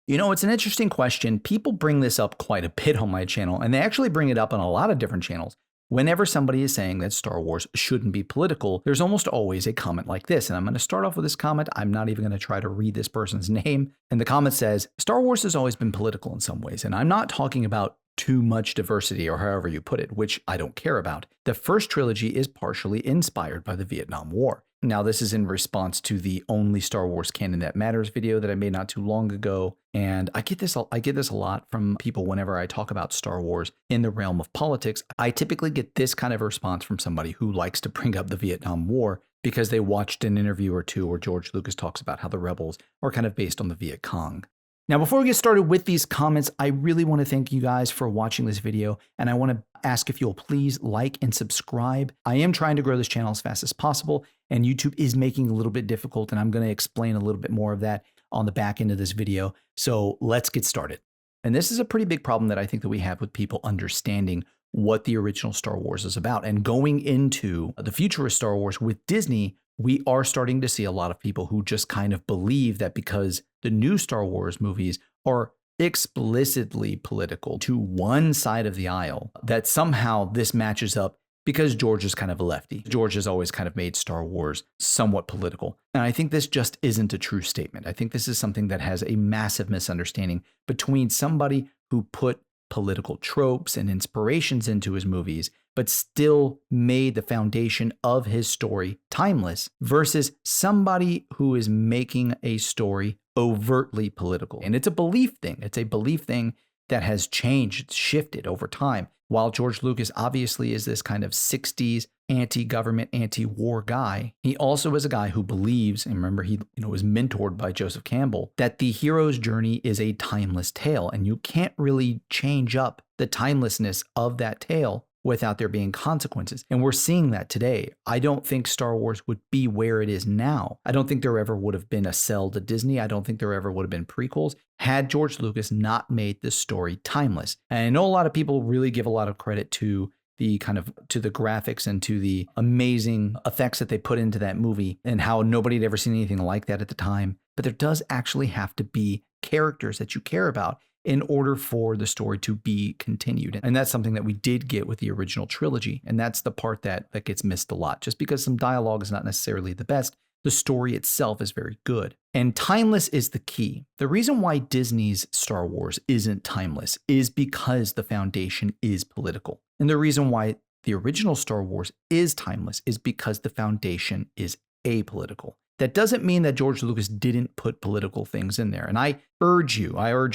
You know, it's an interesting question. People bring this up quite a bit on my channel, and they actually bring it up on a lot of different channels. Whenever somebody is saying that Star Wars shouldn't be political, there's almost always a comment like this. And I'm going to start off with this comment. I'm not even going to try to read this person's name. And the comment says, Star Wars has always been political in some ways. And I'm not talking about too much diversity or however you put it, which I don't care about. The first trilogy is partially inspired by the Vietnam War. Now, this is in response to the Only Star Wars Canon That Matters video that I made not too long ago. And I get this a lot from people whenever I talk about Star Wars in the realm of politics. I typically get this kind of response from somebody who likes to bring up the Vietnam War because they watched an interview or two where George Lucas talks about how the rebels are kind of based on the Viet Cong. Now, before we get started with these comments, I really want to thank you guys for watching this video, and I want to ask if you'll please like and subscribe. I am trying to grow this channel as fast as possible, and YouTube is making it a little bit difficult, and I'm going to explain a little bit more of that on the back end of this video. So let's get started. And this is a pretty big problem that I think that we have with people understanding what the original Star Wars is about. And going into the future of Star Wars with Disney, we are starting to see a lot of people who just kind of believe that because the new Star Wars movies are explicitly political to one side of the aisle, that somehow this matches up because George is kind of a lefty. George has always kind of made Star Wars somewhat political. And I think this just isn't a true statement. I think this is something that has a massive misunderstanding between somebody who put political tropes and inspirations into his movies, but still made the foundation of his story timeless, versus somebody who is making a story overtly political. And it's a belief thing. It's a belief thing that has changed, shifted over time. While George Lucas obviously is this kind of 60s anti-government, anti-war guy, he also is a guy who believes, and remember he was mentored by Joseph Campbell, that the hero's journey is a timeless tale, and you can't really change up the timelessness of that tale without there being consequences. And we're seeing that today. I don't think Star Wars would be where it is now. I don't think there ever would have been a sell to Disney. I don't think there ever would have been prequels had George Lucas not made this story timeless. And I know a lot of people really give a lot of credit to the graphics and to the amazing effects that they put into that movie and how nobody had ever seen anything like that at the time. But there does actually have to be characters that you care about in order for the story to be continued. And that's something that we did get with the original trilogy. And that's the part that gets missed a lot. Just because some dialogue is not necessarily the best, the story itself is very good. And timeless is the key. The reason why Disney's Star Wars isn't timeless is because the foundation is political. And the reason why the original Star Wars is timeless is because the foundation is apolitical. That doesn't mean that George Lucas didn't put political things in there. And I urge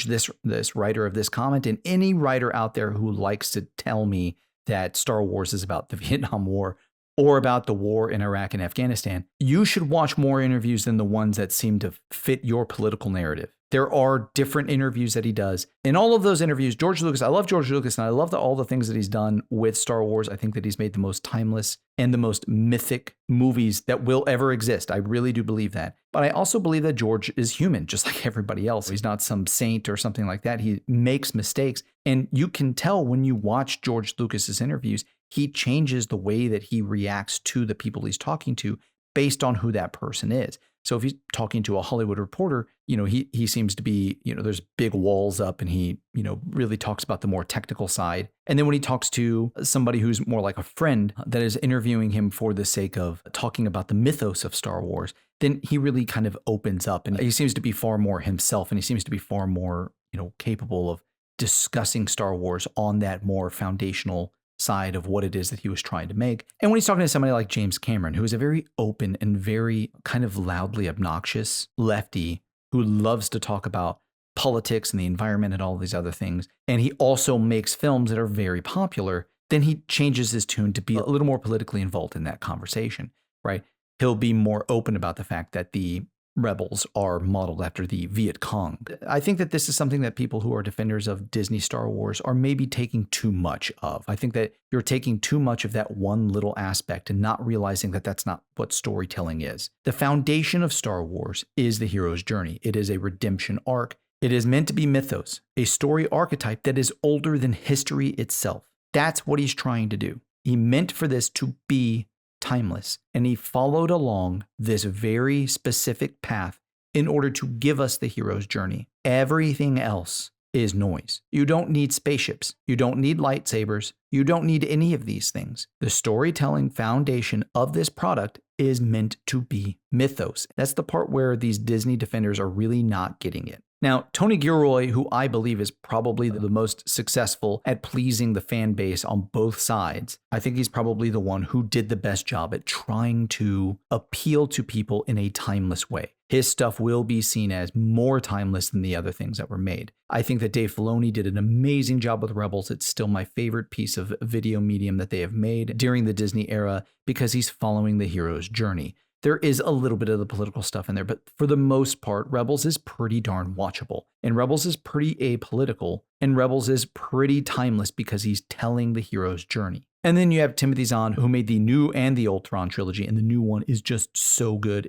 this writer of this comment and any writer out there who likes to tell me that Star Wars is about the Vietnam War or about the war in Iraq and Afghanistan, you should watch more interviews than the ones that seem to fit your political narrative. There are different interviews that he does. In all of those interviews, George Lucas, I love George Lucas, and I love all the things that he's done with Star Wars. I think that he's made the most timeless and the most mythic movies that will ever exist. I really do believe that. But I also believe that George is human, just like everybody else. He's not some saint or something like that. He makes mistakes. And you can tell when you watch George Lucas's interviews, he changes the way that he reacts to the people he's talking to based on who that person is. So if he's talking to a Hollywood reporter, he seems to be, there's big walls up and he, really talks about the more technical side. And then when he talks to somebody who's more like a friend that is interviewing him for the sake of talking about the mythos of Star Wars, then he really kind of opens up and he seems to be far more himself, and he seems to be far more, capable of discussing Star Wars on that more foundational side of what it is that he was trying to make. And when he's talking to somebody like James Cameron, who is a very open and very kind of loudly obnoxious lefty who loves to talk about politics and the environment and all these other things, and he also makes films that are very popular, then he changes his tune to be a little more politically involved in that conversation, right? He'll be more open about the fact that the rebels are modeled after the Viet Cong. I think that this is something that people who are defenders of Disney Star Wars are maybe taking too much of. I think that you're taking too much of that one little aspect and not realizing that that's not what storytelling is. The foundation of Star Wars is the hero's journey. It is a redemption arc. It is meant to be mythos, a story archetype that is older than history itself. That's what he's trying to do. He meant for this to be timeless, and he followed along this very specific path in order to give us the hero's journey. Everything else is noise. You don't need spaceships. You don't need lightsabers. You don't need any of these things. The storytelling foundation of this product is meant to be mythos. That's the part where these Disney defenders are really not getting it. Now, Tony Gilroy, who I believe is probably the most successful at pleasing the fan base on both sides, I think he's probably the one who did the best job at trying to appeal to people in a timeless way. His stuff will be seen as more timeless than the other things that were made. I think that Dave Filoni did an amazing job with Rebels. It's still my favorite piece of video medium that they have made during the Disney era because he's following the hero's journey. There is a little bit of the political stuff in there, but for the most part, Rebels is pretty darn watchable. And Rebels is pretty apolitical, and Rebels is pretty timeless because he's telling the hero's journey. And then you have Timothy Zahn, who made the new and the old Thrawn trilogy, and the new one is just so good.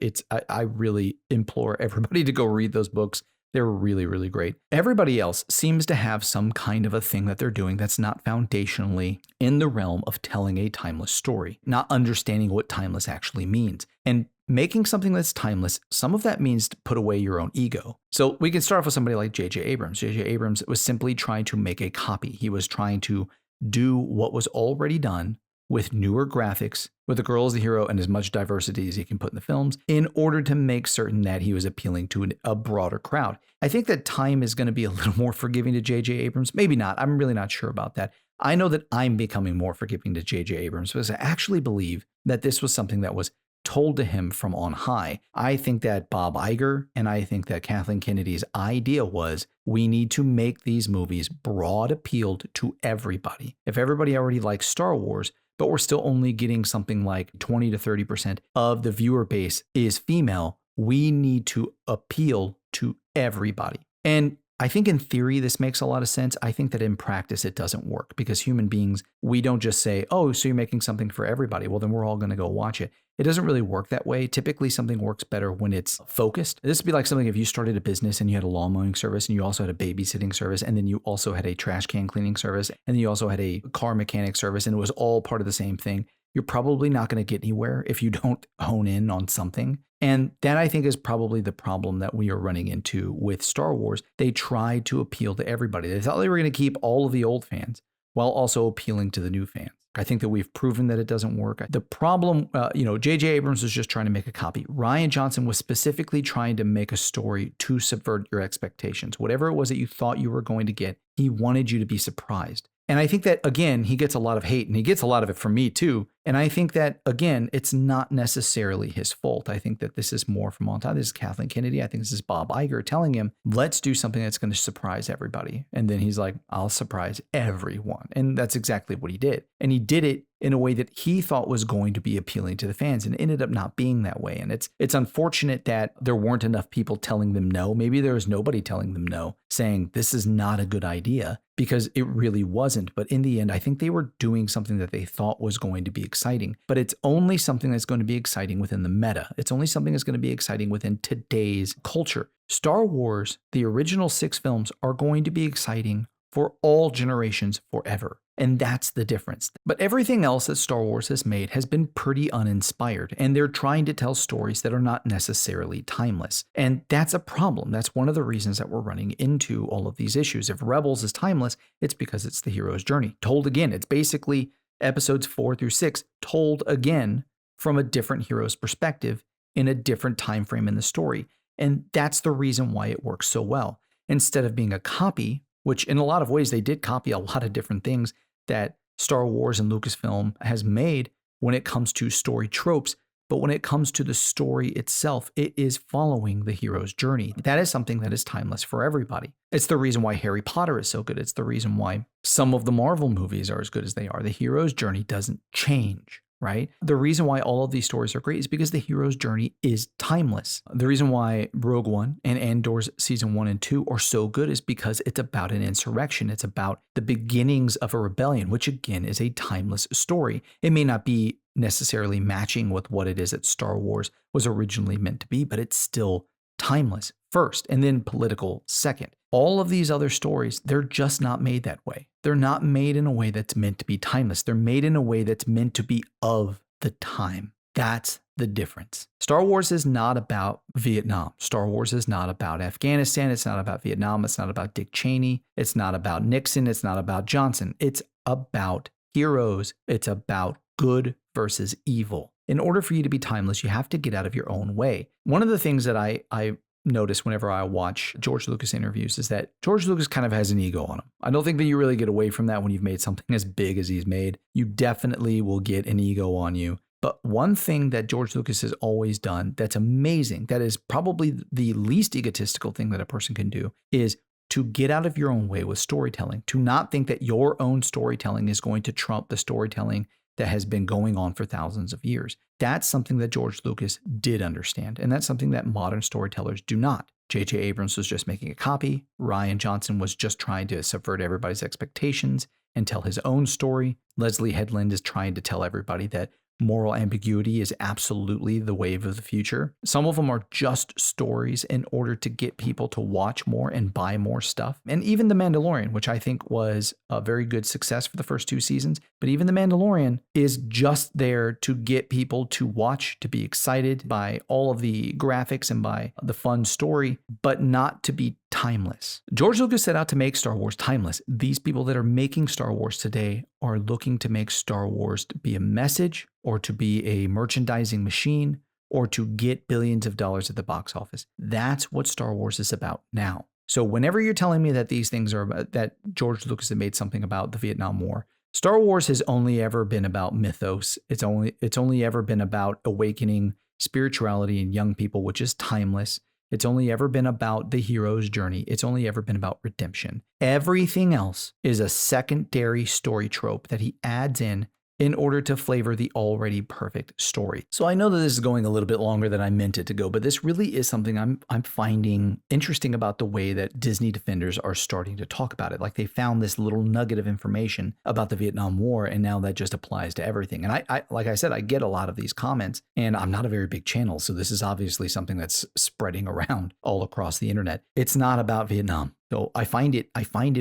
I really implore everybody to go read those books. They're really, really great. Everybody else seems to have some kind of a thing that they're doing that's not foundationally in the realm of telling a timeless story, not understanding what timeless actually means. And making something that's timeless, some of that means to put away your own ego. So we can start off with somebody like J.J. Abrams. J.J. Abrams was simply trying to make a copy. He was trying to do what was already done with newer graphics, with the girl as the hero and as much diversity as he can put in the films, in order to make certain that he was appealing to a broader crowd. I think that time is going to be a little more forgiving to J.J. Abrams. Maybe not. I'm really not sure about that. I know that I'm becoming more forgiving to J.J. Abrams because I actually believe that this was something that was told to him from on high. I think that Bob Iger and I think that Kathleen Kennedy's idea was we need to make these movies broad appealed to everybody. If everybody already likes Star Wars, but we're still only getting something like 20 to 30% of the viewer base is female, we need to appeal to everybody. And I think in theory, this makes a lot of sense. I think that in practice, it doesn't work because human beings, we don't just say, oh, so you're making something for everybody. Well, then we're all going to go watch it. It doesn't really work that way. Typically, something works better when it's focused. This would be like something if you started a business and you had a lawn mowing service and you also had a babysitting service and then you also had a trash can cleaning service and then you also had a car mechanic service and it was all part of the same thing. You're probably not going to get anywhere if you don't hone in on something. And that I think is probably the problem that we are running into with Star Wars. They tried to appeal to everybody. They thought they were going to keep all of the old fans while also appealing to the new fans. I think that we've proven that it doesn't work. The problem, J.J. Abrams was just trying to make a copy. Rian Johnson was specifically trying to make a story to subvert your expectations. Whatever it was that you thought you were going to get, he wanted you to be surprised. And I think that, again, he gets a lot of hate and he gets a lot of it from me too. And I think that, again, it's not necessarily his fault. I think that this is more from on top. This is Kathleen Kennedy. I think this is Bob Iger telling him, let's do something that's going to surprise everybody. And then he's like, I'll surprise everyone. And that's exactly what he did. And he did it in a way that he thought was going to be appealing to the fans and it ended up not being that way. And it's unfortunate that there weren't enough people telling them no. Maybe there was nobody telling them no, saying this is not a good idea because it really wasn't. But in the end, I think they were doing something that they thought was going to be exciting, but it's only something that's going to be exciting within the meta. It's only something that's going to be exciting within today's culture. Star Wars, the original 6 films, are going to be exciting for all generations forever. And that's the difference. But everything else that Star Wars has made has been pretty uninspired, and they're trying to tell stories that are not necessarily timeless. And that's a problem. That's one of the reasons that we're running into all of these issues. If Rebels is timeless, it's because it's the hero's journey. Told again, it's basically episodes 4 through 6 told again from a different hero's perspective in a different time frame in the story. And that's the reason why it works so well. Instead of being a copy, which in a lot of ways they did copy a lot of different things that Star Wars and Lucasfilm has made when it comes to story tropes. But when it comes to the story itself, it is following the hero's journey. That is something that is timeless for everybody. It's the reason why Harry Potter is so good. It's the reason why some of the Marvel movies are as good as they are. The hero's journey doesn't change, right? The reason why all of these stories are great is because the hero's journey is timeless. The reason why Rogue One and Andor's season 1 and 2 are so good is because it's about an insurrection. It's about the beginnings of a rebellion, which again is a timeless story. It may not be necessarily matching with what it is that Star Wars was originally meant to be, but it's still timeless first and then political second. All of these other stories, they're just not made that way. They're not made in a way that's meant to be timeless. They're made in a way that's meant to be of the time. That's the difference. Star Wars is not about Vietnam. Star Wars is not about Afghanistan. It's not about Vietnam. It's not about Dick Cheney. It's not about Nixon. It's not about Johnson. It's about heroes. It's about good versus evil. In order for you to be timeless, you have to get out of your own way. One of the things that I notice whenever I watch George Lucas interviews is that George Lucas kind of has an ego on him. I don't think that you really get away from that when you've made something as big as he's made. You definitely will get an ego on you. But one thing that George Lucas has always done that's amazing, that is probably the least egotistical thing that a person can do, is to get out of your own way with storytelling, to not think that your own storytelling is going to trump the storytelling that has been going on for thousands of years. That's something that George Lucas did understand, and that's something that modern storytellers do not. J.J. Abrams was just making a copy. Rian Johnson was just trying to subvert everybody's expectations and tell his own story. Leslie Headland is trying to tell everybody that moral ambiguity is absolutely the wave of the future. Some of them are just stories in order to get people to watch more and buy more stuff. And even The Mandalorian, which I think was a very good success for the first 2 seasons, but even The Mandalorian is just there to get people to watch, to be excited by all of the graphics and by the fun story, but not to be timeless. George Lucas set out to make Star Wars timeless. These people that are making Star Wars today are looking to make Star Wars to be a message or to be a merchandising machine or to get billions of dollars at the box office. That's what Star Wars is about now. So whenever you're telling me that these things are about, that George Lucas had made something about the Vietnam War, Star Wars has only ever been about mythos. It's only ever been about awakening spirituality in young people, which is timeless. It's only ever been about the hero's journey. It's only ever been about redemption. Everything else is a secondary story trope that he adds in order to flavor the already perfect story. So I know that this is going a little bit longer than I meant it to go, but this really is something I'm finding interesting about the way that Disney defenders are starting to talk about it. Like they found this little nugget of information about the Vietnam War, and now that just applies to everything. And I like I said, I get a lot of these comments, and I'm not a very big channel, so this is obviously something that's spreading around all across the internet. It's not about Vietnam. So I find it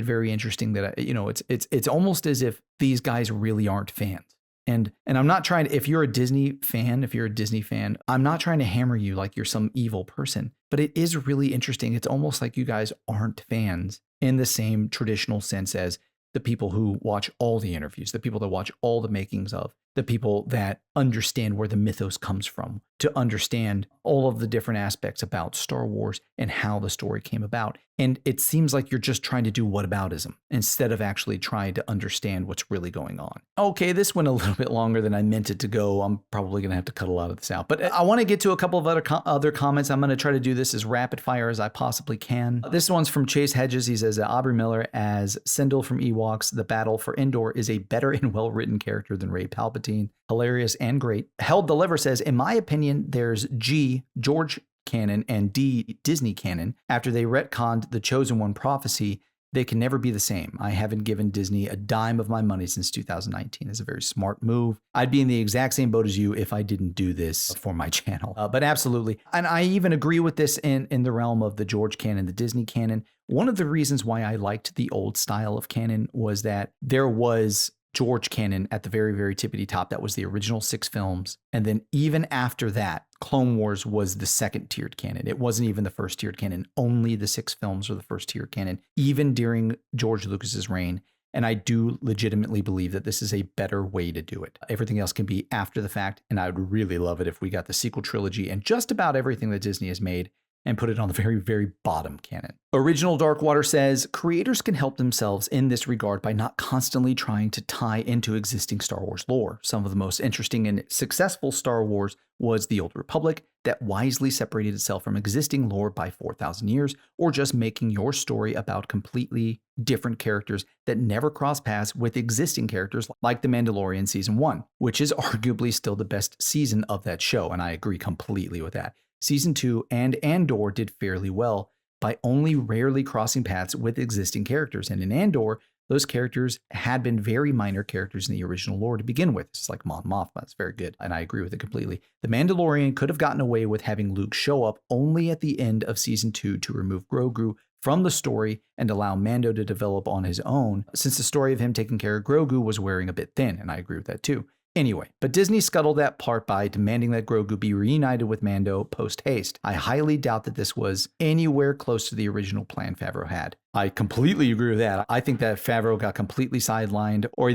very interesting that it's almost as if these guys really aren't fans. And I'm not trying to, if you're a Disney fan, I'm not trying to hammer you like you're some evil person, but it is really interesting. It's almost like you guys aren't fans in the same traditional sense as the people who watch all the interviews, the people that watch all the makings of, the people that understand where the mythos comes from, to understand all of the different aspects about Star Wars and how the story came about. And it seems like you're just trying to do whataboutism instead of actually trying to understand what's really going on. Okay, this went a little bit longer than I meant it to go. I'm probably going to have to cut a lot of this out. But I want to get to a couple of other comments. I'm going to try to do this as rapid fire as I possibly can. This one's from Chase Hedges. He says, Aubrey Miller as Sindel from Ewoks, The Battle for Endor is a better and well-written character than Rey Palpatine. Hilarious and great. Held Deliver says, in my opinion, there's G, George canon, and D, Disney canon. After they retconned the Chosen One prophecy, they can never be the same. I haven't given Disney a dime of my money since 2019. It's a very smart move. I'd be in the exact same boat as you if I didn't do this for my channel. But absolutely. And I even agree with this in the realm of the George canon, the Disney canon. One of the reasons why I liked the old style of canon was that there was George canon at the very, very tippity top. That was the original 6 films. And then even after that, Clone Wars was the second tiered canon. It wasn't even the first tiered canon. Only the 6 films were the first tier canon, even during George Lucas's reign. And I do legitimately believe that this is a better way to do it. Everything else can be after the fact. And I would really love it if we got the sequel trilogy and just about everything that Disney has made and put it on the very, very bottom canon. Original Darkwater says, creators can help themselves in this regard by not constantly trying to tie into existing Star Wars lore. Some of the most interesting and successful Star Wars was The Old Republic that wisely separated itself from existing lore by 4,000 years, or just making your story about completely different characters that never cross paths with existing characters like The Mandalorian Season 1, which is arguably still the best season of that show, and I agree completely with that. Season 2 and Andor did fairly well by only rarely crossing paths with existing characters. And in Andor, those characters had been very minor characters in the original lore to begin with. It's like Mon Mothma. It's very good. And I agree with it completely. The Mandalorian could have gotten away with having Luke show up only at the end of Season 2 to remove Grogu from the story and allow Mando to develop on his own, since the story of him taking care of Grogu was wearing a bit thin. And I agree with that too. Anyway, but Disney scuttled that part by demanding that Grogu be reunited with Mando post-haste. I highly doubt that this was anywhere close to the original plan Favreau had. I completely agree with that. I think that Favreau got completely sidelined, or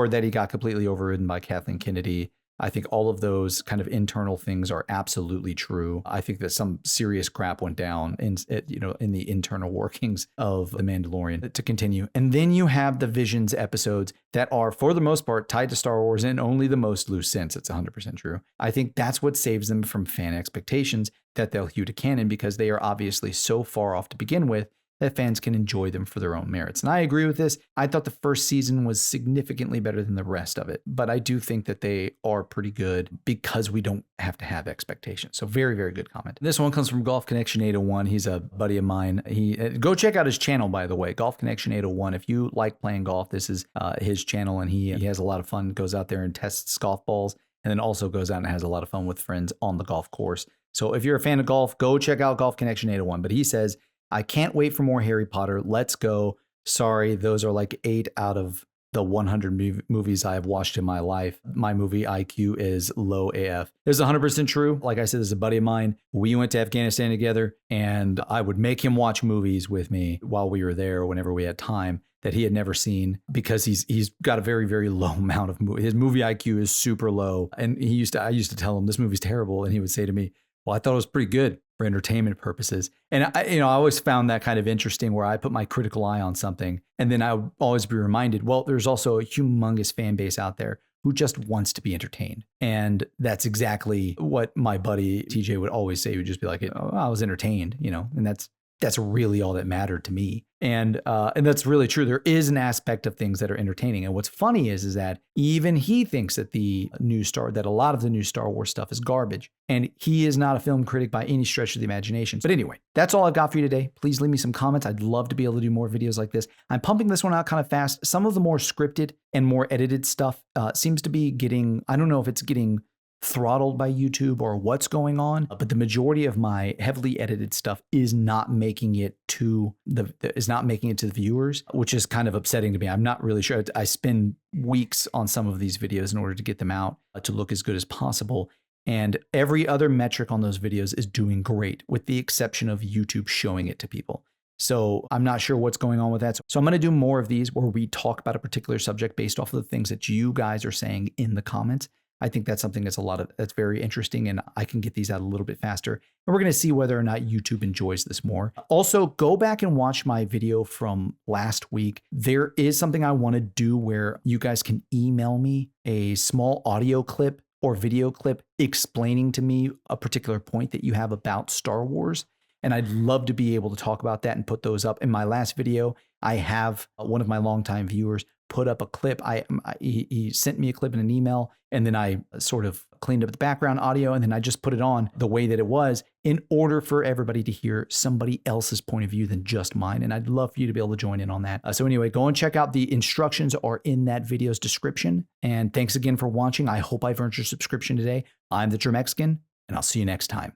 that he got completely overridden by Kathleen Kennedy. I think all of those kind of internal things are absolutely true. I think that some serious crap went down in the internal workings of The Mandalorian to continue. And then you have the Visions episodes that are, for the most part, tied to Star Wars in only the most loose sense. It's 100% true. I think that's what saves them from fan expectations that they'll hew to canon, because they are obviously so far off to begin with that fans can enjoy them for their own merits. And I agree with this. I thought the first season was significantly better than the rest of it, but I do think that they are pretty good because we don't have to have expectations. So very, very good comment. This one comes from Golf Connection 801. He's a buddy of mine. Go check out his channel, by the way, Golf Connection 801. If you like playing golf, this is his channel, and he has a lot of fun, goes out there and tests golf balls, and then also goes out and has a lot of fun with friends on the golf course. So if you're a fan of golf, go check out Golf Connection 801. But he says, I can't wait for more Harry Potter. Let's go. Sorry, those are like 8 out of the 100 movies I have watched in my life. My movie IQ is low AF. This is 100% true. Like I said, this is a buddy of mine. We went to Afghanistan together, and I would make him watch movies with me while we were there whenever we had time that he had never seen, because he's got a very, very low amount of movie. His movie IQ is super low. And I used to tell him this movie's terrible, and he would say to me, well, I thought it was pretty good for entertainment purposes. And I always found that kind of interesting, where I put my critical eye on something, and then I would always be reminded, well, there's also a humongous fan base out there who just wants to be entertained. And that's exactly what my buddy TJ would always say. He would just be like, oh, I was entertained, and that's really all that mattered to me. And that's really true. There is an aspect of things that are entertaining. And what's funny is that even he thinks that that a lot of the new Star Wars stuff is garbage. And he is not a film critic by any stretch of the imagination. But anyway, that's all I've got for you today. Please leave me some comments. I'd love to be able to do more videos like this. I'm pumping this one out kind of fast. Some of the more scripted and more edited stuff seems to be getting, I don't know if it's getting throttled by YouTube or what's going on, but the majority of my heavily edited stuff is not making it to the viewers, which is kind of upsetting to me. I'm not really sure. I spend weeks on some of these videos in order to get them out to look as good as possible. And every other metric on those videos is doing great, with the exception of YouTube showing it to people. So I'm not sure what's going on with that. So I'm going to do more of these where we talk about a particular subject based off of the things that you guys are saying in the comments. I think that's something that's very interesting, and I can get these out a little bit faster. And we're going to see whether or not YouTube enjoys this more. Also, go back and watch my video from last week. There is something I want to do where you guys can email me a small audio clip or video clip explaining to me a particular point that you have about Star Wars. And I'd love to be able to talk about that and put those up. In my last video, I have one of my longtime viewers put up a clip. He sent me a clip in an email, and then I sort of cleaned up the background audio, and then I just put it on the way that it was in order for everybody to hear somebody else's point of view than just mine. And I'd love for you to be able to join in on that. So anyway, go and check out the instructions are in that video's description. And thanks again for watching. I hope I've earned your subscription today. I'm the Mexican, and I'll see you next time.